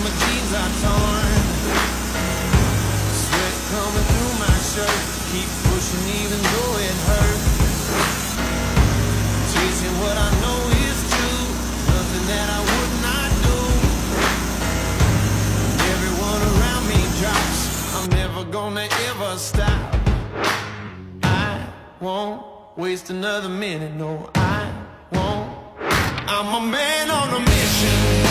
my jeans are torn, sweat coming through my shirt. Keep pushing even though it hurts. Chasing what I know is true, nothing that I would not do. And everyone around me drops, I'm never gonna ever stop. I won't waste another minute, no, I won't. I'm a man on a mission.